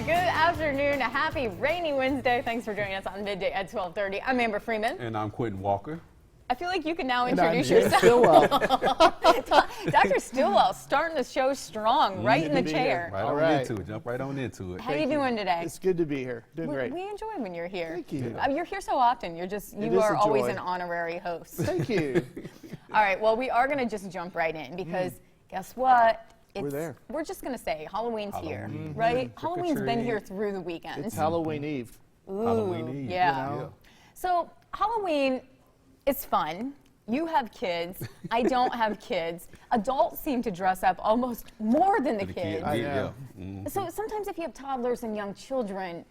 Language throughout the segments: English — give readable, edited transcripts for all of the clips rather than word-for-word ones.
Good afternoon, a happy rainy Wednesday. Thanks for joining us on Midday at 12:30. I'm Amber Freeman. And I'm Quentin Walker. I feel like you can now And introduce I'm yourself. Stillwell. Dr. Stillwell starting the show strong, right in the chair. Right All on right. into it. Jump right on into it. How you doing today? It's good to be here. Doing great. We enjoy when you're here. Thank you. You're here so often. You is are a always joy. an honorary host. Thank you. All right, well, we are going to just jump right in because guess what? We're there. We're just going to say Halloween's here, Halloween. right? Trick or Halloween's been treat. here through the weekend. It's Halloween Eve. Ooh, Halloween Eve. yeah. You know? So Halloween is fun. You have kids. I don't have kids. Adults seem to dress up almost more than the kids. I Yeah. know. So sometimes if you have toddlers and young children,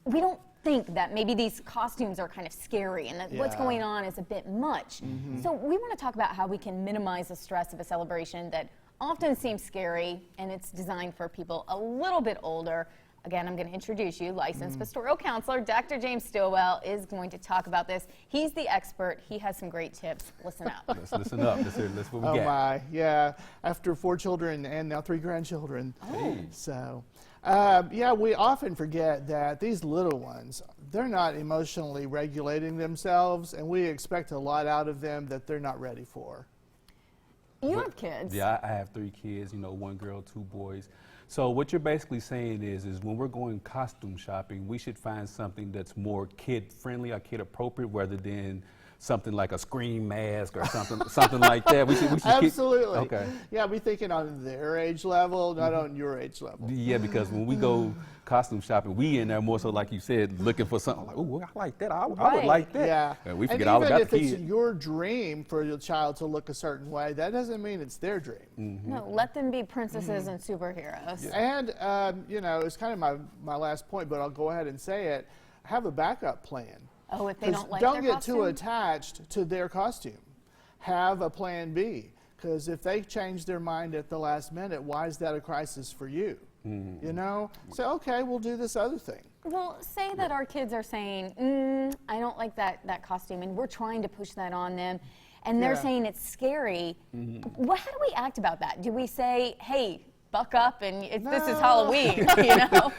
we don't think that maybe these costumes are kind of scary and that what's Yeah. going on is a bit much. So we want to talk about how we can minimize the stress of a celebration that often seems scary, and it's designed for people a little bit older. Again, I'm going to introduce you. Licensed pastoral counselor Dr. James Stillwell is going to talk about this. He's the expert. He has some great tips. Listen up. Let's listen up. Let's hear what we Oh got. my, yeah. After 4 children and now 3 grandchildren. Oh. So, yeah, we often forget that these little ones, they're not emotionally regulating themselves, and we expect a lot out of them that they're not ready for. You have kids. Yeah, I have 3 kids, 1 girl, 2 boys. So what you're basically saying is when we're going costume shopping, we should find something that's more kid-friendly or kid-appropriate rather than something like a Scream mask or something like that. We should Absolutely. Okay. Yeah, be thinking on their age level, not on your age level. Yeah, because when we go costume shopping, we in there more so like you said, looking for something like, oh, I like that. I would Right. like that. Yeah. And we And forget all even about if the it's kid. your dream for your child to look a certain way, that doesn't mean it's their dream. No, let them be princesses and superheroes. And, it's kind of my last point, but I'll go ahead and say it. Have a backup plan. Oh, if they 'Cause don't like don't their get costume? too attached to their costume. Have a plan B. Because if they change their mind at the last minute, why is that a crisis for you? You know? Say, okay, we'll do this other thing. Well, say that our kids are saying, I don't like that costume, and we're trying to push that on them, and they're Yeah. saying it's scary. Well, how do we act about that? Do we say, hey, buck up, and this is Halloween, you know?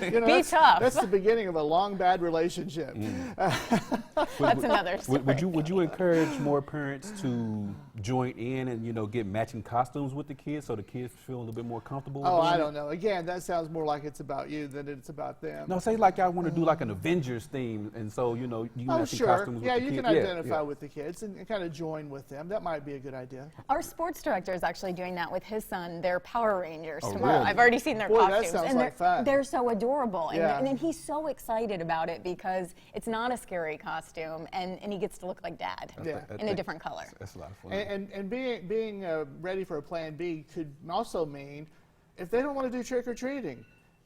You know, Be tough. That's the beginning of a long, bad relationship. That's another story. Would you encourage more parents to join in and get matching costumes with the kids so the kids feel a little bit more comfortable? Oh, doing I it? don't know. Again, that sounds more like it's about you than it's about them. No, say like I want to do like an Avengers theme, and so you Oh, matching sure. costumes Yeah, with the you kids. can identify with the kids and kind of join with them. That might be a good idea. Our sports director is actually doing that with his son. They're Power Rangers Oh, tomorrow. really? I've already seen their Boy, that costumes. sounds and like fun. they're so adorable. Yeah. And he's so excited about it because it's not a scary costume, and he gets to look like Dad Yeah. in a different color. That's a lot of fun. And being ready for a plan B could also mean if they don't want to do trick-or-treating,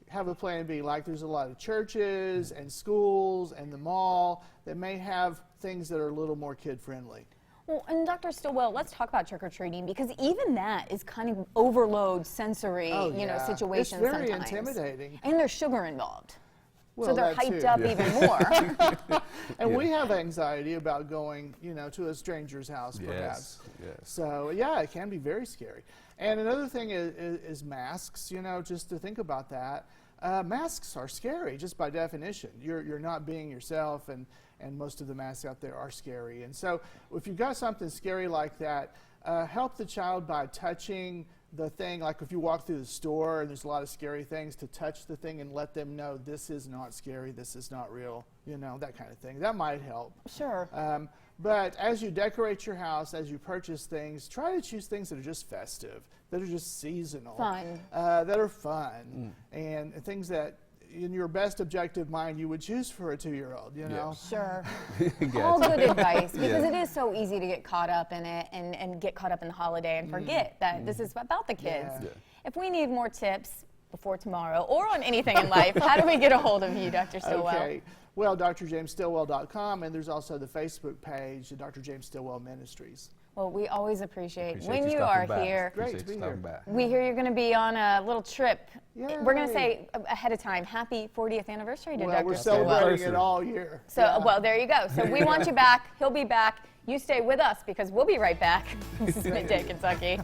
have a plan B. Like there's a lot of churches and schools and the mall that may have things that are a little more kid-friendly. Well, and Dr. Stillwell, let's talk about trick-or-treating because even that is kind of overload sensory, Oh, yeah. situation It's very sometimes. intimidating. And there's sugar involved. Well, So they're that hyped too. up even more. And we have anxiety about going, to a stranger's house, perhaps. Yes. So, yeah, it can be very scary. And another thing is masks, just to think about that. Masks are scary, just by definition. You're not being yourself, and most of the masks out there are scary. And so if you've got something scary like that, help the child by touching the thing. Like if you walk through the store and there's a lot of scary things, to touch the thing and let them know this is not scary, this is not real, that kind of thing. That might help. Sure. But as you decorate your house, as you purchase things, try to choose things that are just festive, that are just seasonal, Fun. that are fun, and things that in your best objective mind you would choose for a 2-year-old, Sure. Gotcha. All good advice because Yeah. it is so easy to get caught up in it and get caught up in the holiday and forget that this is about the kids. Yeah. If we need more tips before tomorrow or on anything in life, how do we get a hold of you, Dr. Stillwell? Okay. Well, drjamesstillwell.com, and there's also the Facebook page, Dr. James Stillwell Ministries. Well, we always appreciate Appreciate when you stopping are by. here. Great Appreciate to be you stopping here. by. We hear you're going to be on a little trip. We're going to Yay. say ahead of time, happy 40th anniversary to Well, Dr. we're Stillwell. celebrating it all year. So, Yeah. well, there you go. So we want you back. He'll be back. You stay with us because we'll be right back. This is Midday Kentucky.